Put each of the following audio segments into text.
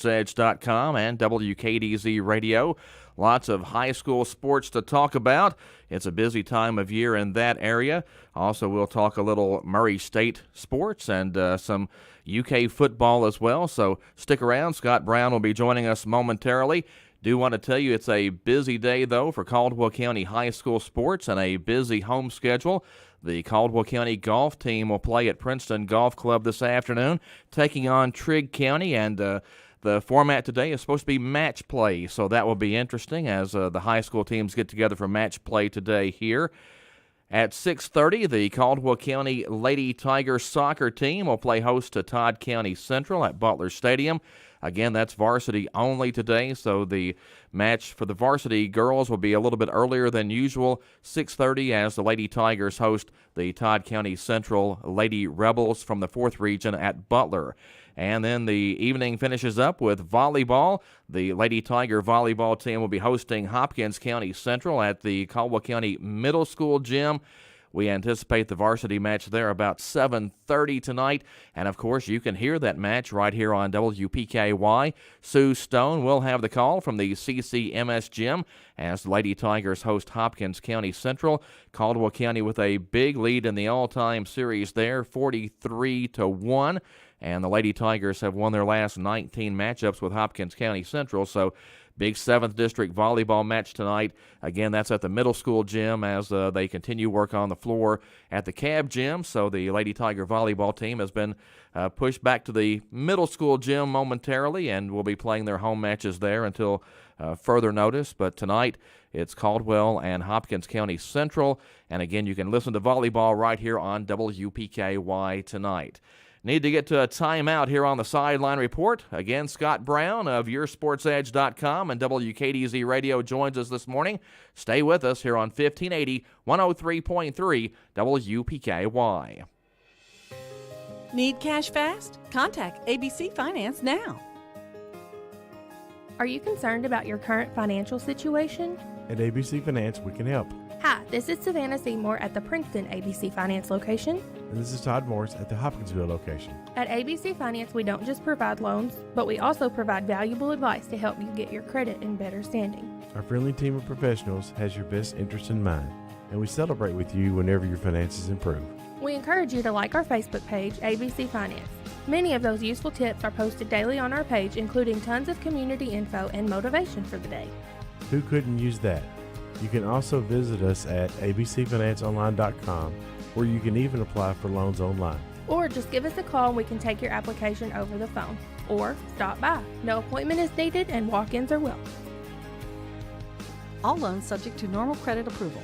Edge.com and WKDZ Radio. Lots of high school sports to talk about. It's a busy time of year in that area. Also, we'll talk a little Murray State sports and some UK football as well. So stick around. Scott Brown will be joining us momentarily. Do want to tell you it's a busy day, though, for Caldwell County High School sports and a busy home schedule. The Caldwell County golf team will play at Princeton Golf Club this afternoon, taking on Trigg County, and the format today is supposed to be match play, so that will be interesting as the high school teams get together for match play today here. At 6:30, the Caldwell County Lady Tiger soccer team will play host to Todd County Central at Butler Stadium. Again, that's varsity only today, so the match for the varsity girls will be a little bit earlier than usual, 6:30, as the Lady Tigers host the Todd County Central Lady Rebels from the 4th Region at Butler. And then the evening finishes up with volleyball. The Lady Tiger volleyball team will be hosting Hopkins County Central at the Caldwell County Middle School gym. We anticipate the varsity match there about 7:30 tonight. And, of course, you can hear that match right here on WPKY. Sue Stone will have the call from the CCMS gym as the Lady Tigers host Hopkins County Central. Caldwell County with a big lead in the all-time series there, 43-1. And the Lady Tigers have won their last 19 matchups with Hopkins County Central. So big 7th District volleyball match tonight. Again, that's at the middle school gym as they continue work on the floor at the CAB gym. So the Lady Tiger volleyball team has been pushed back to the middle school gym momentarily and will be playing their home matches there until further notice. But tonight it's Caldwell and Hopkins County Central. And again, you can listen to volleyball right here on WPKY tonight. Need to get to a timeout here on the Sideline Report. Again, Scott Brown of YourSportsEdge.com and WKDZ Radio joins us this morning. Stay with us here on 1580, 103.3 WPKY. Need cash fast? Contact ABC Finance now. Are you concerned about your current financial situation? At ABC Finance, we can help. Hi, this is Savannah Seymour at the Princeton ABC Finance location. And this is Todd Morris at the Hopkinsville location. At ABC Finance, we don't just provide loans, but we also provide valuable advice to help you get your credit in better standing. Our friendly team of professionals has your best interest in mind, and we celebrate with you whenever your finances improve. We encourage you to like our Facebook page, ABC Finance. Many of those useful tips are posted daily on our page, including tons of community info and motivation for the day. Who couldn't use that? You can also visit us at abcfinanceonline.com, where you can even apply for loans online. Or just give us a call and we can take your application over the phone. Or stop by. No appointment is needed and walk-ins are welcome. All loans subject to normal credit approval.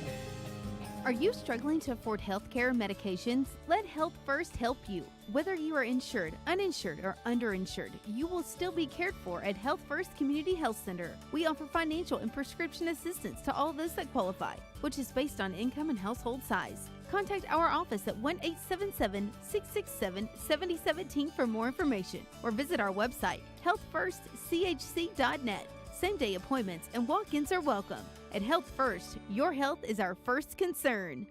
Are you struggling to afford health care and medications? Let Health First help you. Whether you are insured, uninsured, or underinsured, you will still be cared for at Health First Community Health Center. We offer financial and prescription assistance to all those that qualify, which is based on income and household size. Contact our office at 1-877-667-7017 for more information, or visit our website, healthfirstchc.net. Same-day appointments and walk-ins are welcome. At Health First, your health is our first concern.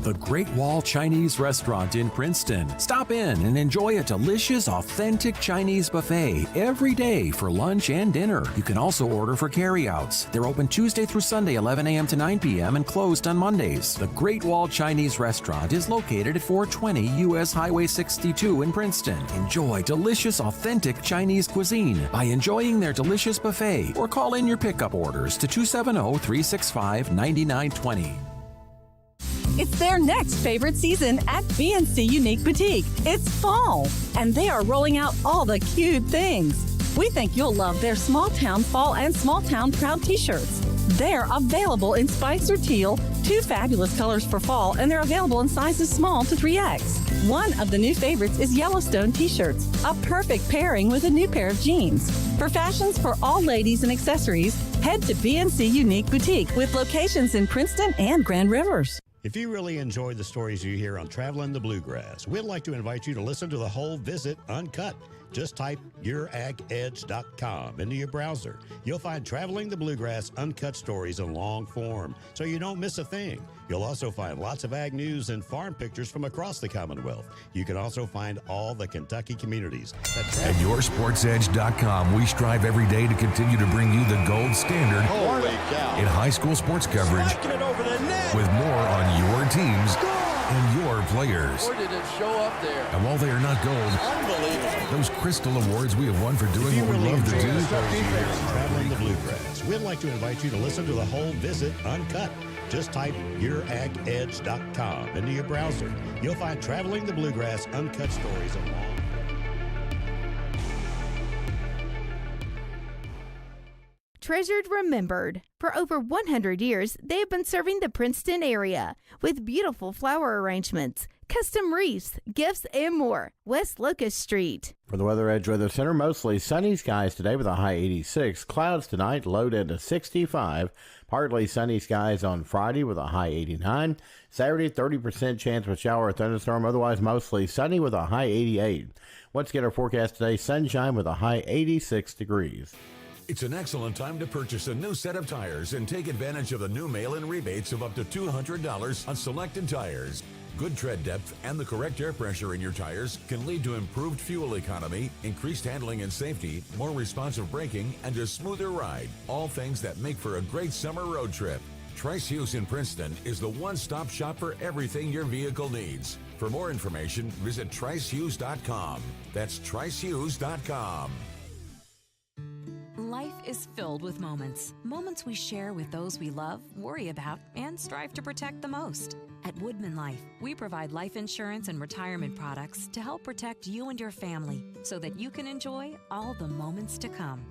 The Great Wall Chinese Restaurant in Princeton. Stop in and enjoy a delicious, authentic Chinese buffet every day for lunch and dinner. You can also order for carryouts. They're open Tuesday through Sunday, 11 a.m. to 9 p.m. and closed on Mondays. The Great Wall Chinese Restaurant is located at 420 U.S. Highway 62 in Princeton. Enjoy delicious, authentic Chinese cuisine by enjoying their delicious buffet, or call in your pickup orders to 270-365-9920. It's their next favorite season at BNC Unique Boutique. It's fall, and they are rolling out all the cute things. We think you'll love their Small Town Fall and Small Town Proud t-shirts. They're available in Spice or Teal, 2 fabulous colors for fall, and they're available in sizes small to 3X. One of the new favorites is Yellowstone t-shirts, a perfect pairing with a new pair of jeans. For fashions for all ladies and accessories, head to BNC Unique Boutique with locations in Princeton and Grand Rivers. If you really enjoy the stories you hear on Traveling the Bluegrass, we'd like to invite you to listen to the whole Visit Uncut. Just type youragadge.com into your browser. You'll find Traveling the Bluegrass uncut stories in long form, so you don't miss a thing. You'll also find lots of ag news and farm pictures from across the Commonwealth. You can also find all the Kentucky communities. At yoursportsedge.com, we strive every day to continue to bring you the gold standard in high school sports coverage with more on your teams and your players. Or did it show up there? And while they are not gold, those crystal awards we have won for doing what we love to do. Traveling the Bluegrass. We'd like to invite you to listen to the whole visit uncut. Just type youragadge.com into your browser. You'll find Traveling the Bluegrass uncut stories in long. Treasured Remembered. For over 100 years, they have been serving the Princeton area with beautiful flower arrangements, custom wreaths, gifts, and more. West Locust Street. For the Weather Edge Weather Center, mostly sunny skies today with a high 86. Clouds tonight, low to 65. Partly sunny skies on Friday with a high 89. Saturday, 30% chance of a shower or thunderstorm. Otherwise, mostly sunny with a high 88. Once again, our forecast today, sunshine with a high 86 degrees. It's an excellent time to purchase a new set of tires and take advantage of the new mail-in rebates of up to $200 on selected tires. Good tread depth and the correct air pressure in your tires can lead to improved fuel economy, increased handling and safety, more responsive braking, and a smoother ride. All things that make for a great summer road trip. Trice Hughes in Princeton is the one-stop shop for everything your vehicle needs. For more information, visit tricehughes.com. That's tricehughes.com. Life is filled with moments. Moments we share with those we love, worry about, and strive to protect the most. At Woodman Life, we provide life insurance and retirement products to help protect you and your family so that you can enjoy all the moments to come.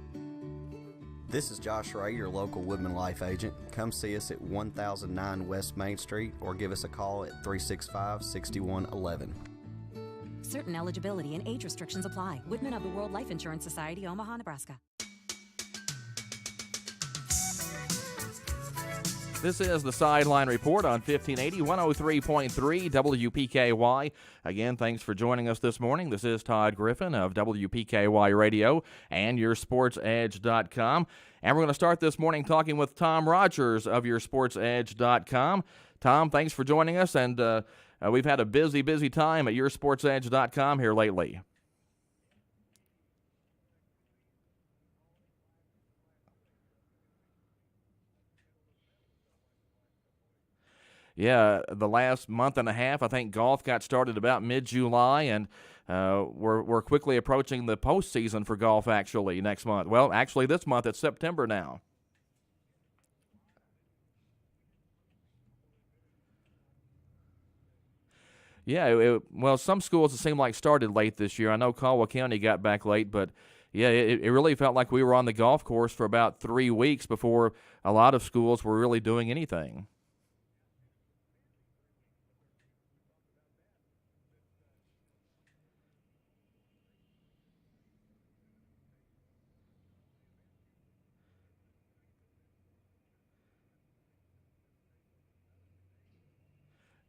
This is Josh Ray, your local Woodman Life agent. Come see us at 1009 West Main Street or give us a call at 365-6111. Certain eligibility and age restrictions apply. Woodman of the World Life Insurance Society, Omaha, Nebraska. This is the Sideline Report on 1580, 103.3 WPKY. Again, thanks for joining us this morning. This is Todd Griffin of WPKY Radio and YourSportsEdge.com. And we're going to start this morning talking with Tom Rogers of YourSportsEdge.com. Tom, thanks for joining us, and we've had a busy time at YourSportsEdge.com here lately. Yeah, the last month and a half, I think golf got started about mid-July, and we're quickly approaching the postseason for golf, actually, next month. Well, actually, this month, it's September now. Yeah, well, some schools, it seemed like, started late this year. I know Caldwell County got back late, but yeah, it really felt like we were on the golf course for about 3 weeks before a lot of schools were really doing anything.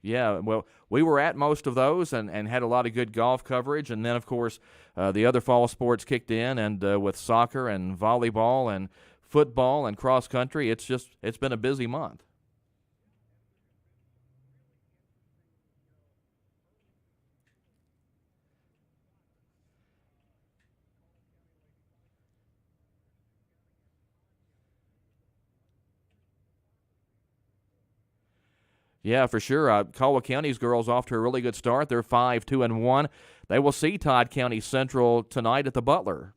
Yeah, well, we were at most of those and had a lot of good golf coverage. And then, of course, the other fall sports kicked in, and with soccer and volleyball and football and cross country, it's been a busy month. Yeah, for sure. Caldwell County's girls off to a really good start. They're 5-2-1. They will see Todd County Central tonight at the Butler.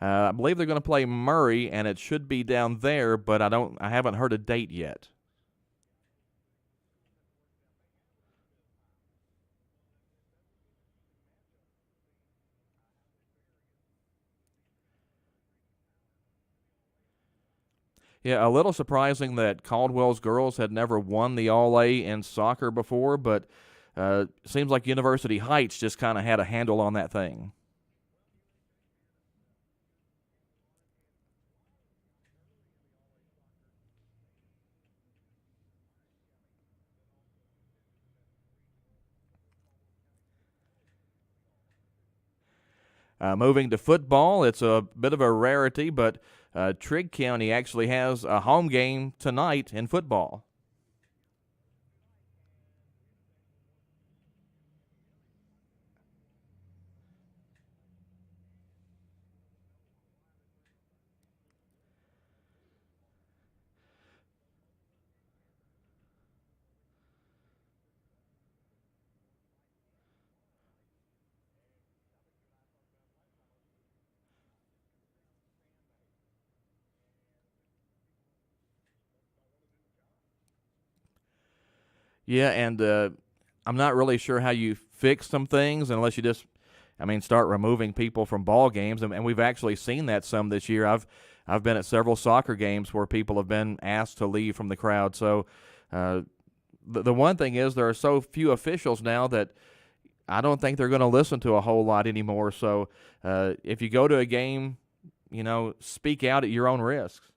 I believe they're going to play Murray, and it should be down there, but I haven't heard a date yet. Yeah, a little surprising that Caldwell's girls had never won the All-A in soccer before, but seems like University Heights just kind of had a handle on that thing. Moving to football, it's a bit of a rarity, but Trigg County actually has a home game tonight in football. Yeah, and I'm not really sure how you fix some things unless you just, start removing people from ball games, and we've actually seen that some this year. I've been at several soccer games where people have been asked to leave from the crowd. So the one thing is there are so few officials now that I don't think they're going to listen to a whole lot anymore. So if you go to a game, speak out at your own risks.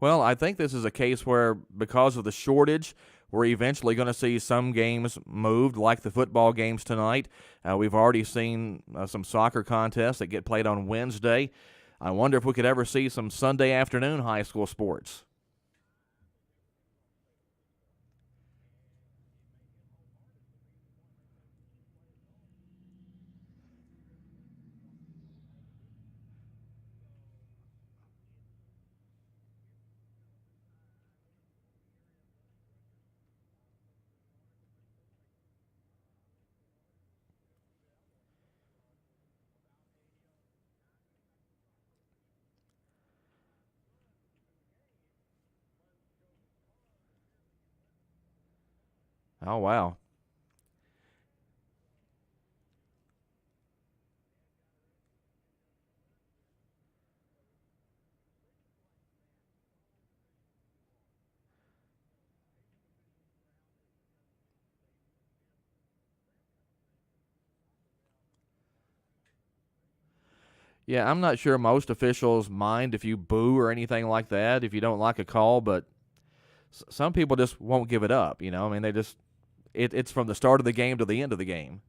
Well, I think this is a case where, because of the shortage, we're eventually going to see some games moved, like the football games tonight. We've already seen some soccer contests that get played on Wednesday. I wonder if we could ever see some Sunday afternoon high school sports. Oh, wow. Yeah, I'm not sure most officials mind if you boo or anything like that, if you don't like a call, but some people just won't give it up, they just it's from the start of the game to the end of the game.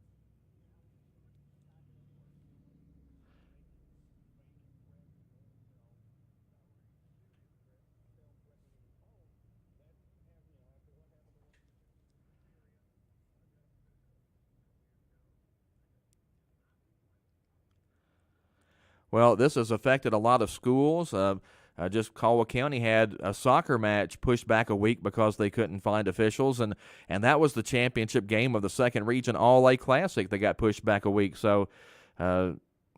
Well, this has affected a lot of schools. Just Caldwell County had a soccer match pushed back a week because they couldn't find officials, and that was the championship game of the Second Region All-A Classic that got pushed back a week. So,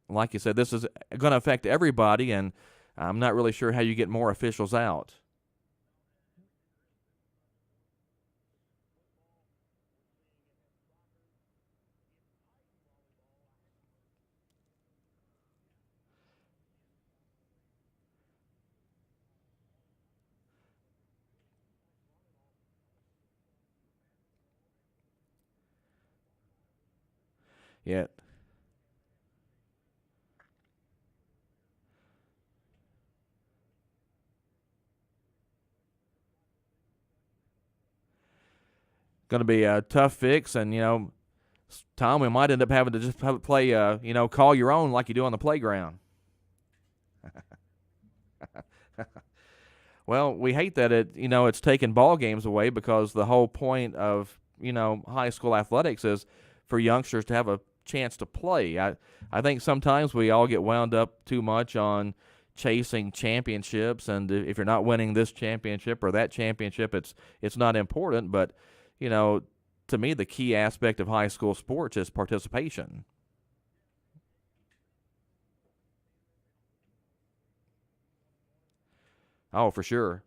like you said, this is going to affect everybody, and I'm not really sure how you get more officials out. Yeah. Going to be a tough fix, and Tom, we might end up having to just play, call your own like you do on the playground. Well, we hate that it's taken ball games away, because the whole point of high school athletics is for youngsters to have a chance to play. I think sometimes we all get wound up too much on chasing championships, and if you're not winning this championship or that championship, it's not important. But to me, the key aspect of high school sports is participation. Oh, for sure.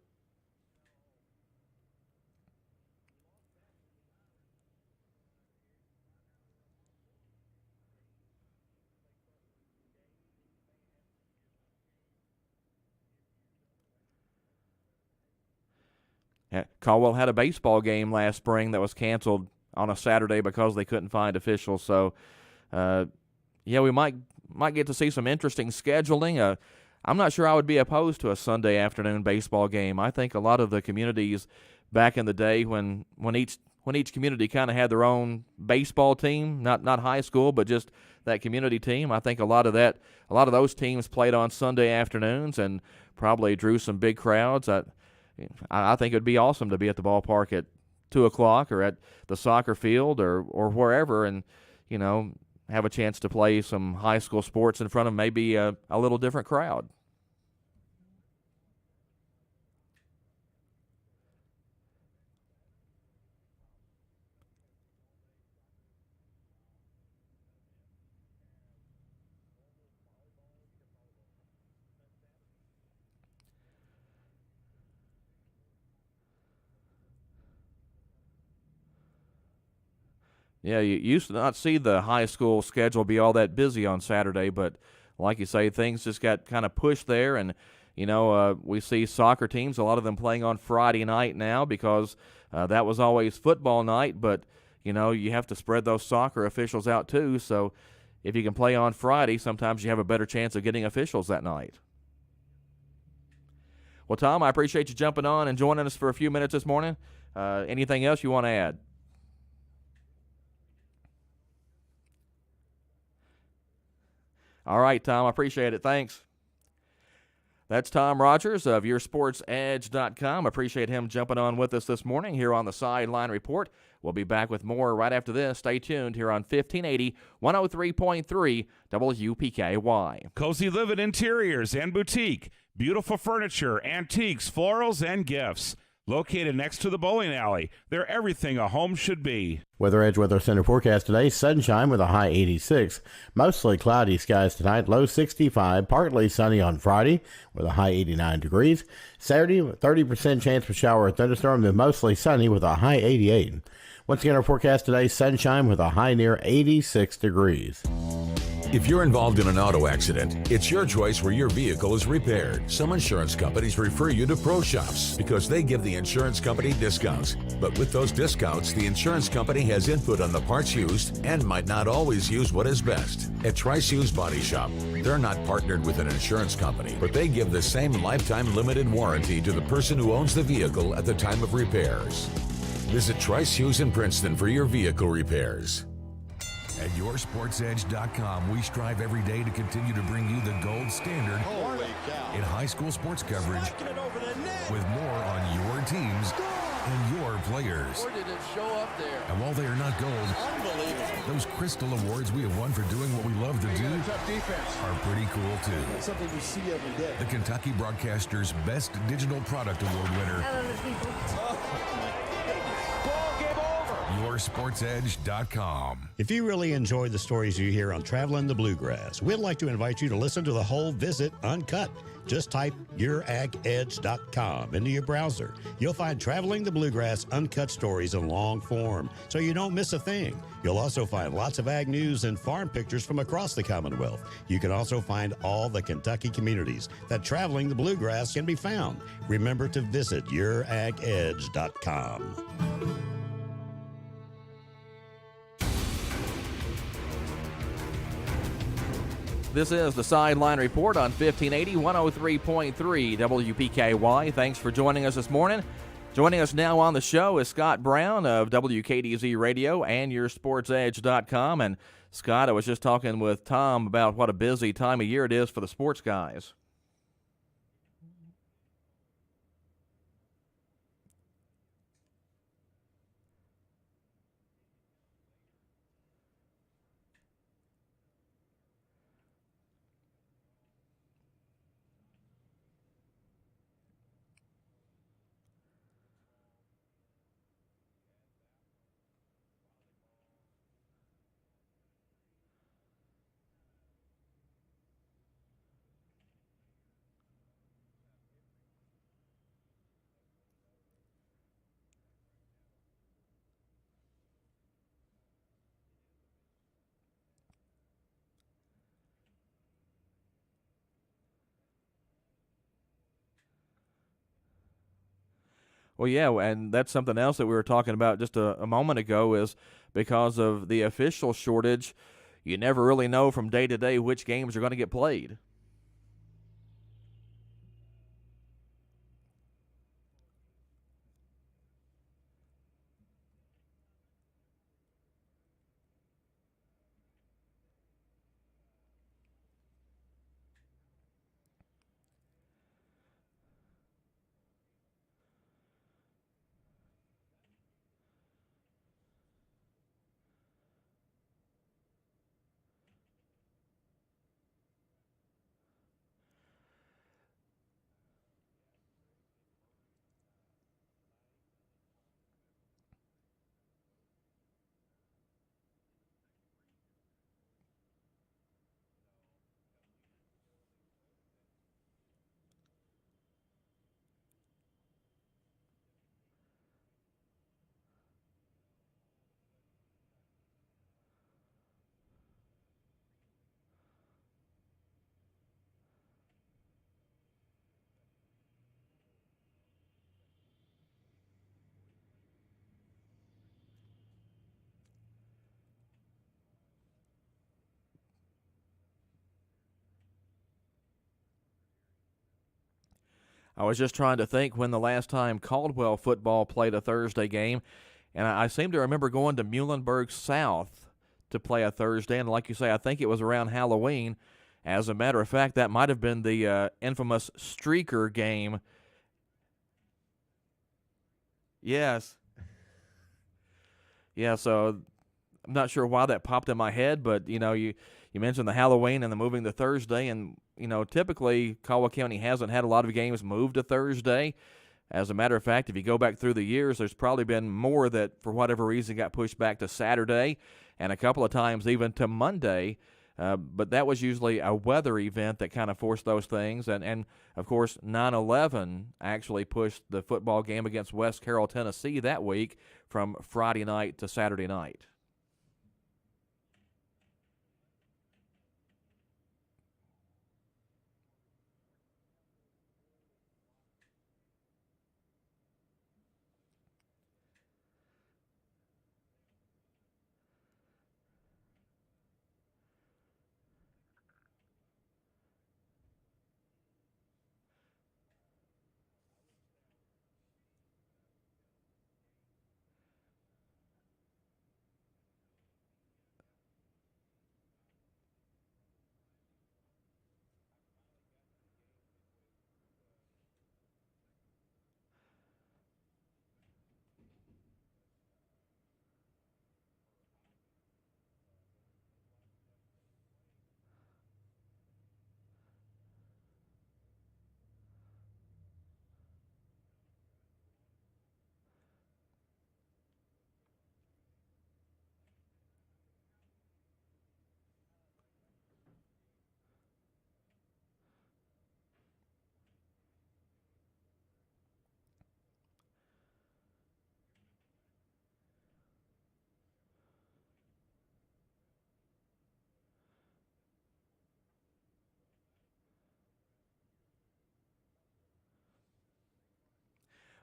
Caldwell had a baseball game last spring that was canceled on a Saturday because they couldn't find officials. So, yeah, we might get to see some interesting scheduling. I'm not sure I would be opposed to a Sunday afternoon baseball game. I think a lot of the communities back in the day when each community kind of had their own baseball team, not high school, but just that community team. I think a lot of those teams played on Sunday afternoons and probably drew some big crowds. I think it would be awesome to be at the ballpark at 2:00 or at the soccer field or wherever, and have a chance to play some high school sports in front of maybe a little different crowd. Yeah, you used to not see the high school schedule be all that busy on Saturday, but like you say, things just got kind of pushed there, and we see soccer teams, a lot of them playing on Friday night now because that was always football night, but you have to spread those soccer officials out too, so if you can play on Friday, sometimes you have a better chance of getting officials that night. Well, Tom, I appreciate you jumping on and joining us for a few minutes this morning. Anything else you want to add? All right, Tom, I appreciate it. Thanks. That's Tom Rogers of YourSportsEdge.com. Appreciate him jumping on with us this morning here on the Sideline Report. We'll be back with more right after this. Stay tuned here on 1580, 103.3 WPKY. Cozy Living Interiors and Boutique. Beautiful furniture, antiques, florals, and gifts. Located next to the bowling alley. They're everything a home should be. Weather Edge Weather Center forecast today, sunshine with a high 86. Mostly cloudy skies tonight, low 65. Partly sunny on Friday with a high 89 degrees. Saturday, 30% chance for shower or thunderstorm, then mostly sunny with a high 88. Once again, our forecast today, sunshine with a high near 86 degrees. If you're involved in an auto accident, it's your choice where your vehicle is repaired. Some insurance companies refer you to pro shops because they give the insurance company discounts. But with those discounts, the insurance company has input on the parts used and might not always use what is best. At Trice Hughes Body Shop, they're not partnered with an insurance company, but they give the same lifetime limited warranty to the person who owns the vehicle at the time of repairs. Visit Trice Hughes in Princeton for your vehicle repairs. At YourSportsEdge.com, we strive every day to continue to bring you the gold standard in high school sports coverage with more on your teams and your players. Where did it show up there? And while they are not gold, those crystal awards we have won for doing what we love to do are pretty cool too. That's something we see every day. The Kentucky Broadcasters Best Digital Product Award winner. YourSportsEdge.com. If you really enjoy the stories you hear on Traveling the Bluegrass, we'd like to invite you to listen to the whole visit uncut. Just type YourAgEdge.com into your browser. You'll find Traveling the Bluegrass uncut stories in long form, so you don't miss a thing. You'll also find lots of ag news and farm pictures from across the Commonwealth. You can also find all the Kentucky communities that Traveling the Bluegrass can be found. Remember to visit YourAgEdge.com. This is the Sideline Report on 1580, 103.3 WPKY. Thanks for joining us this morning. Joining us now on the show is Scott Brown of WKDZ Radio and YourSportsEdge.com. And Scott, I was just talking with Tom about what a busy time of year it is for the sports guys. Well, yeah, and that's something else that we were talking about just a moment ago is because of the official shortage, you never really know from day to day which games are going to get played. I was just trying to think when the last time Caldwell football played a Thursday game, and I seem to remember going to Muhlenberg South to play a Thursday, and like you say, I think it was around Halloween. As a matter of fact, that might have been the infamous streaker game. Yes. Yeah, so I'm not sure why that popped in my head, but you mentioned the Halloween and the moving to Thursday, and typically Caldwell County hasn't had a lot of games moved to Thursday. As a matter of fact, if you go back through the years, there's probably been more that for whatever reason got pushed back to Saturday, and a couple of times even to Monday. But that was usually a weather event that kind of forced those things. And of course, 9/11 actually pushed the football game against West Carroll, Tennessee that week from Friday night to Saturday night.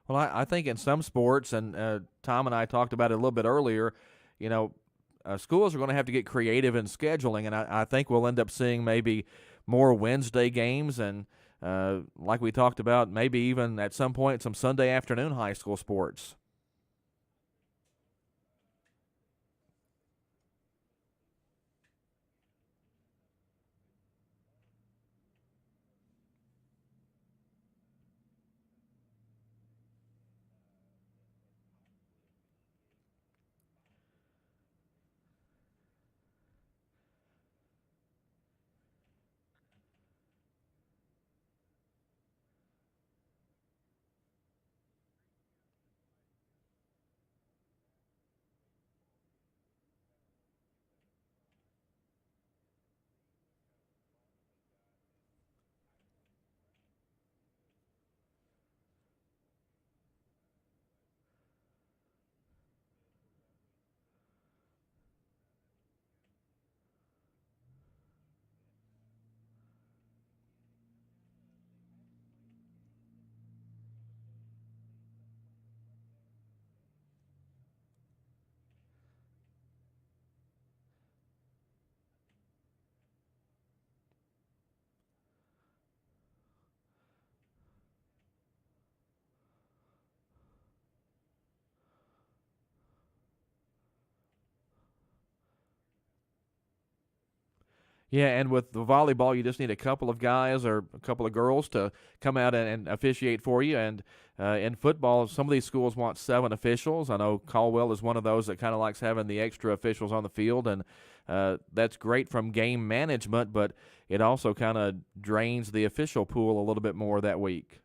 Well, I think in some sports, and Tom and I talked about it a little bit earlier, you know, schools are going to have to get creative in scheduling, and I think we'll end up seeing maybe more Wednesday games and, like we talked about, maybe even at some point some Sunday afternoon high school sports. Yeah, and with the volleyball, you just need a couple of guys or a couple of girls to come out and officiate for you. And in football, some of these schools want 7 officials. I know Caldwell is one of those that kind of likes having the extra officials on the field, and that's great from game management, but it also kind of drains the official pool a little bit more that week.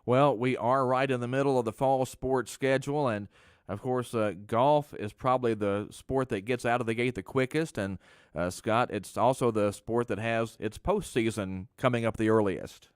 Well, we are right in the middle of the fall sports schedule, and of course, golf is probably the sport that gets out of the gate the quickest. And Scott, it's also the sport that has its postseason coming up the earliest.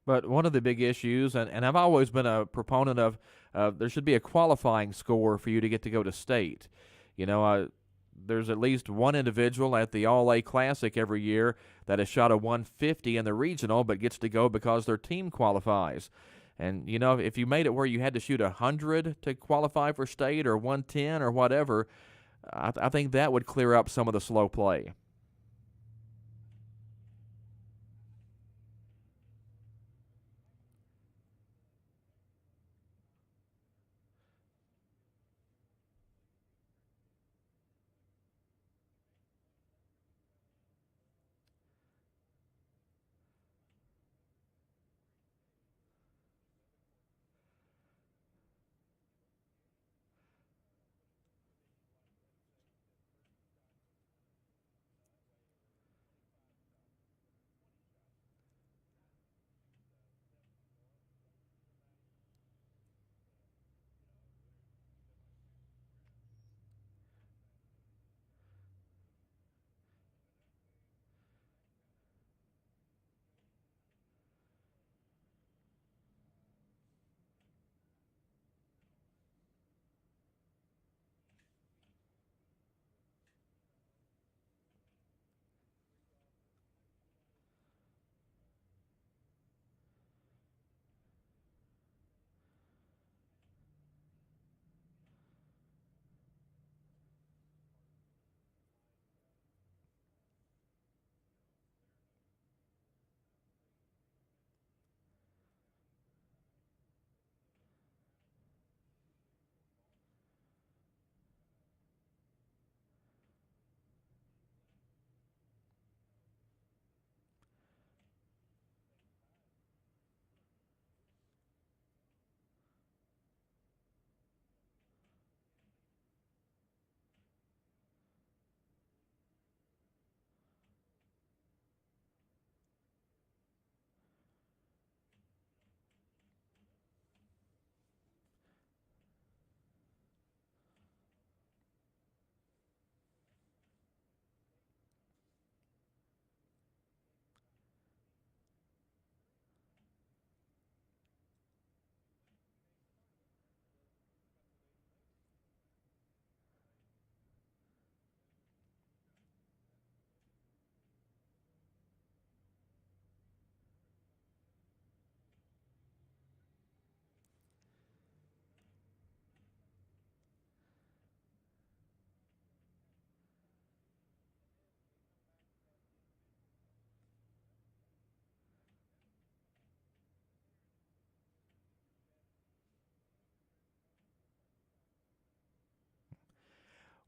But one of the big issues, and I've always been a proponent of, there should be a qualifying score for you to get to go to state. You know, there's at least one individual at the All-A Classic every year that has shot a 150 in the regional but gets to go because their team qualifies. And, you know, if you made it where you had to shoot 100 to qualify for state or 110 or whatever, I think that would clear up some of the slow play.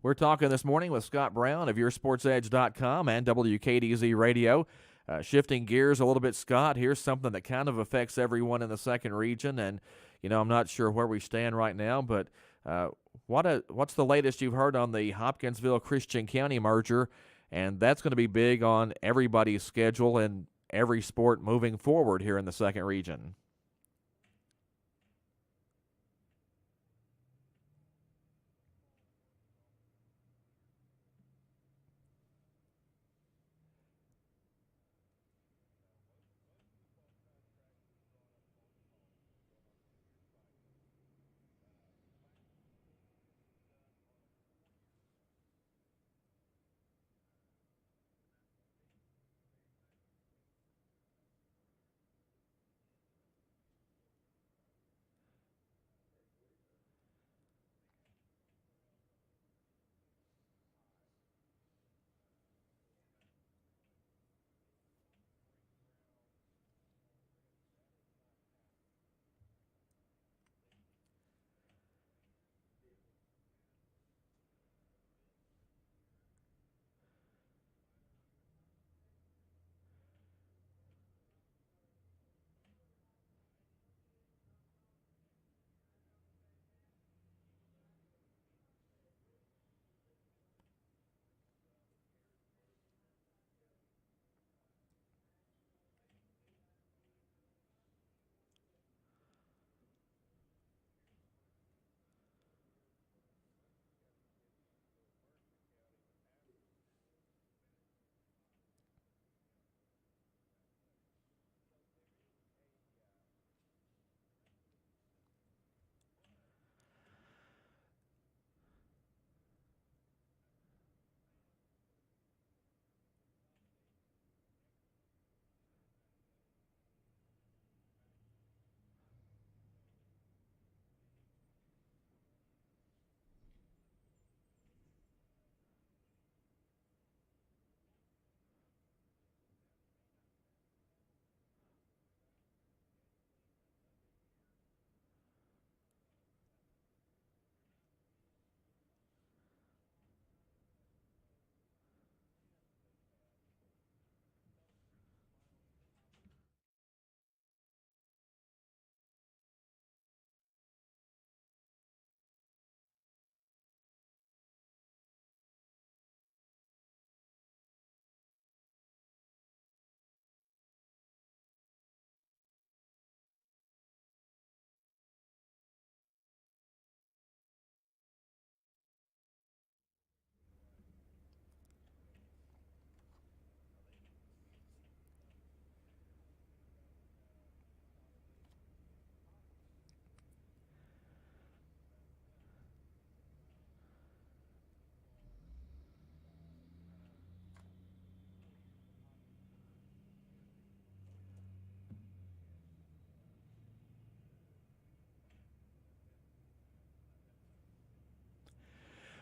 We're talking this morning with Scott Brown of YourSportsEdge.com and WKDZ Radio. Shifting gears a little bit, Scott, here's something that kind of affects everyone in the second region, and, you know, I'm not sure where we stand right now, but what's the latest you've heard on the Hopkinsville-Christian County merger? And that's going to be big on everybody's schedule and every sport moving forward here in the second region.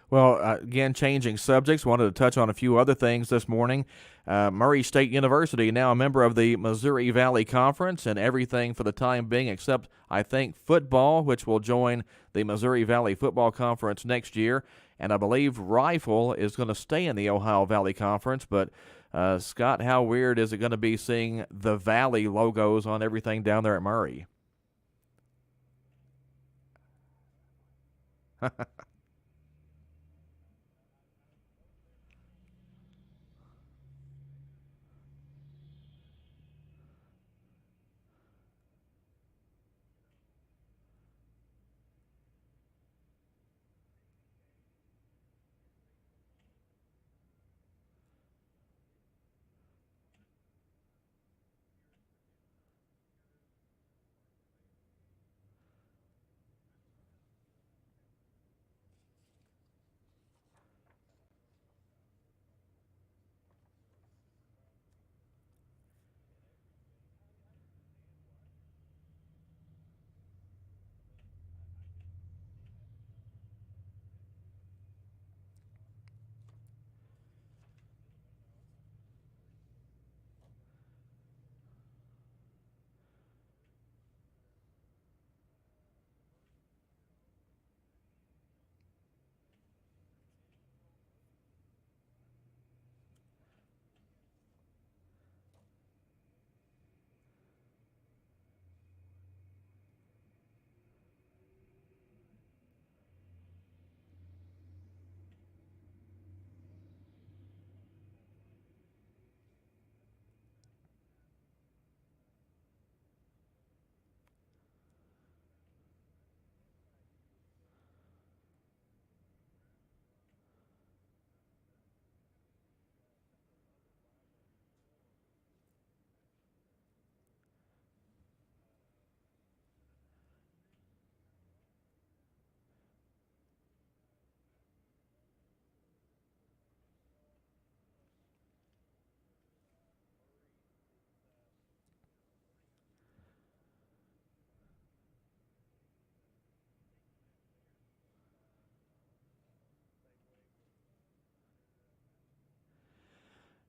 Well, again, changing subjects, wanted to touch on a few other things this morning. Murray State University, now a member of the Missouri Valley Conference, and everything for the time being except, I think, football, which will join the Missouri Valley Football Conference next year. And I believe rifle is going to stay in the Ohio Valley Conference. But, Scott, how weird is it going to be seeing the Valley logos on everything down there at Murray?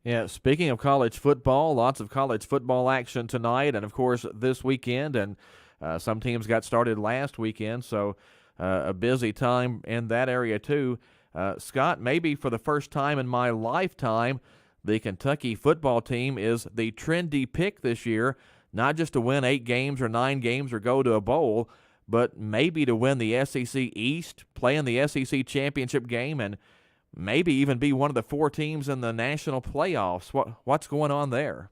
Yeah, speaking of college football, lots of college football action tonight, and of course this weekend, and some teams got started last weekend, so a busy time in that area too. Scott, maybe for the first time in my lifetime, the Kentucky football team is the trendy pick this year, not just to win 8 games or 9 games or go to a bowl, but maybe to win the SEC East, play in the SEC championship game, and maybe even be one of the 4 teams in the national playoffs. What's going on there?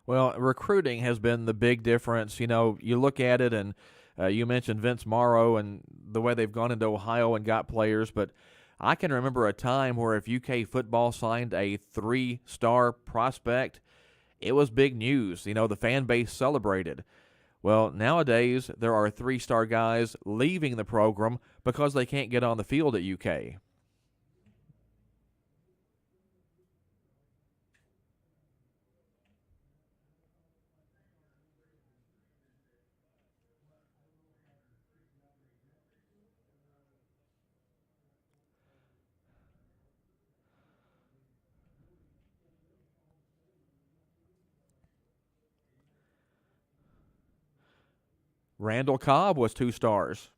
Well, recruiting has been the big difference. You know, you look at it, and you mentioned Vince Morrow and the way they've gone into Ohio and got players, but I can remember a time where if UK football signed a 3-star prospect, it was big news. You know, the fan base celebrated. Well, nowadays, there are 3-star guys leaving the program because they can't get on the field at UK. Randall Cobb was 2 stars.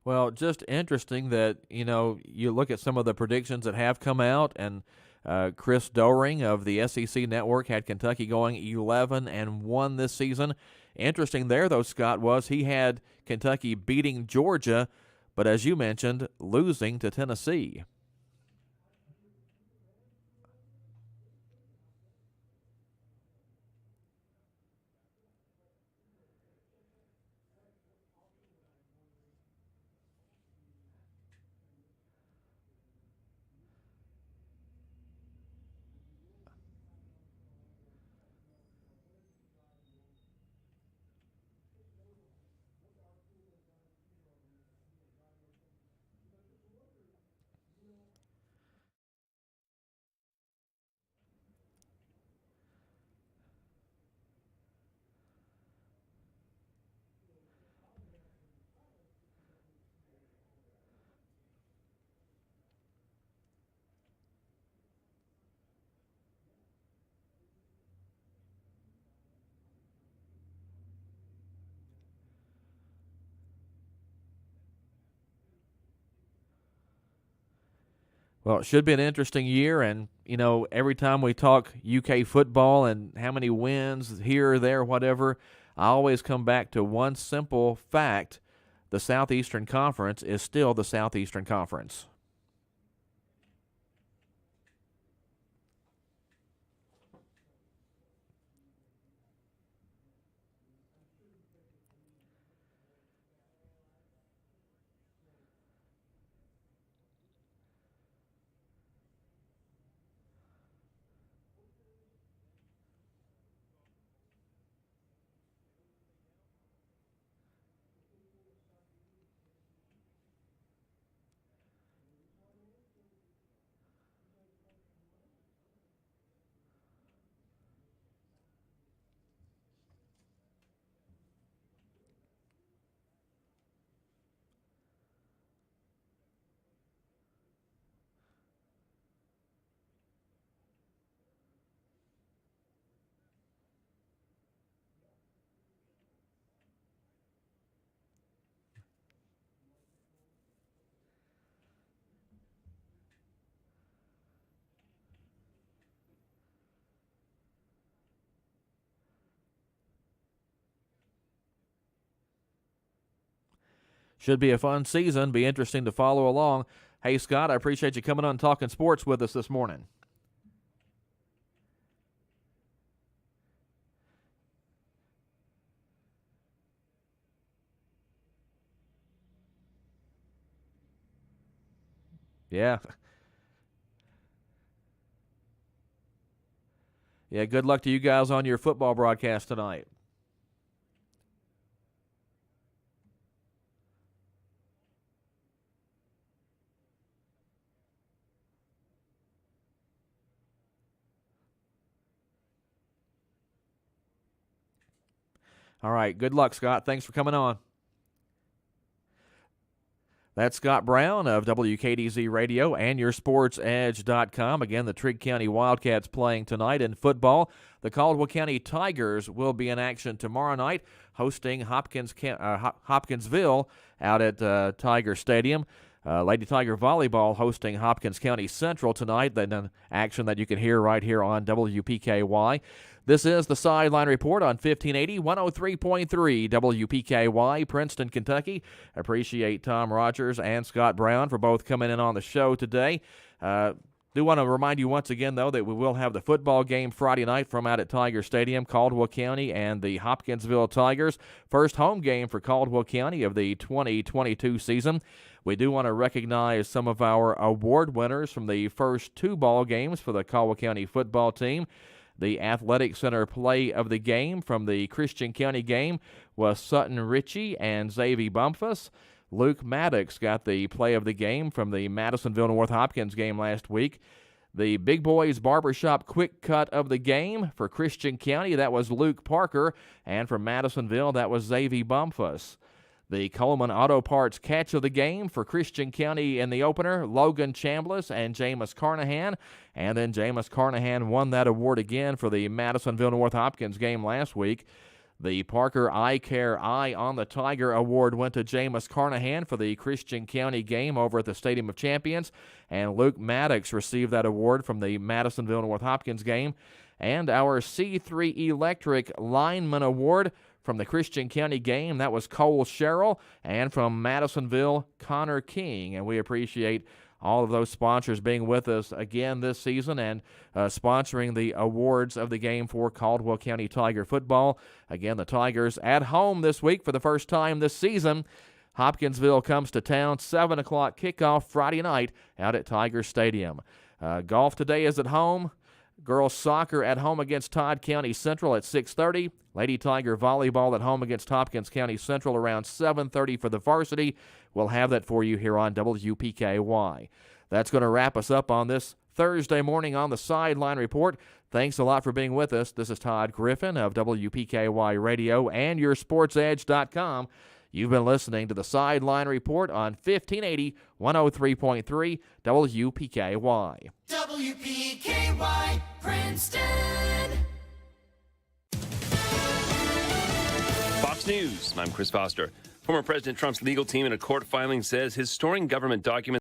Well, just interesting that, you know, you look at some of the predictions that have come out, and Chris Doering of the SEC Network had Kentucky going 11-1 this season. Interesting there, though, Scott, was he had Kentucky beating Georgia, but as you mentioned, losing to Tennessee. Well, it should be an interesting year, and, you know, every time we talk UK football and how many wins here or there, whatever, I always come back to one simple fact: the Southeastern Conference is still the Southeastern Conference. Should be a fun season. Be interesting to follow along. Hey, Scott, I appreciate you coming on and talking sports with us this morning. Yeah. Yeah, good luck to you guys on your football broadcast tonight. All right, good luck, Scott. Thanks for coming on. That's Scott Brown of WKDZ Radio and YourSportsEdge.com. Again, the Trigg County Wildcats playing tonight in football. The Caldwell County Tigers will be in action tomorrow night, hosting Hopkinsville out at Tiger Stadium. Lady Tiger Volleyball hosting Hopkins County Central tonight. Then action that you can hear right here on WPKY. This is the Sideline Report on 1580, 103.3 WPKY, Princeton, Kentucky. Appreciate Tom Rogers and Scott Brown for both coming in on the show today. Do want to remind you once again, though, that we will have the football game Friday night from out at Tiger Stadium, Caldwell County and the Hopkinsville Tigers. First home game for Caldwell County of the 2022 season. We do want to recognize some of our award winners from the first two ball games for the Caldwell County football team. The Athletic Center play of the game from the Christian County game was Sutton Ritchie and Xavier Bumpus. Luke Maddox got the play of the game from the Madisonville North Hopkins game last week. The Big Boys Barbershop quick cut of the game for Christian County, that was Luke Parker. And from Madisonville, that was Xavier Bumpus. The Coleman Auto Parts catch of the game for Christian County in the opener, Logan Chambliss and Jameis Carnahan. And then Jameis Carnahan won that award again for the Madisonville North Hopkins game last week. The Parker Eye Care Eye on the Tiger Award went to Jameis Carnahan for the Christian County game over at the Stadium of Champions. And Luke Maddox received that award from the Madisonville North Hopkins game. And our C3 Electric Lineman Award from the Christian County game, that was Cole Sherrill, and from Madisonville, Connor King. And we appreciate all of those sponsors being with us again this season and sponsoring the awards of the game for Caldwell County Tiger football. Again, the Tigers at home this week for the first time this season. Hopkinsville comes to town, 7 o'clock kickoff Friday night out at Tiger Stadium. Golf today is at home. Girls soccer at home against Todd County Central at 6:30. Lady Tiger volleyball at home against Hopkins County Central around 7:30 for the varsity. We'll have that for you here on WPKY. That's going to wrap us up on this Thursday morning on the Sideline Report. Thanks a lot for being with us. This is Todd Griffin of WPKY Radio and YourSportsEdge.com. You've been listening to the Sideline Report on 1580, 103.3 WPKY. WPKY, Princeton. Fox News, I'm Chris Foster. Former President Trump's legal team in a court filing says his storing government documents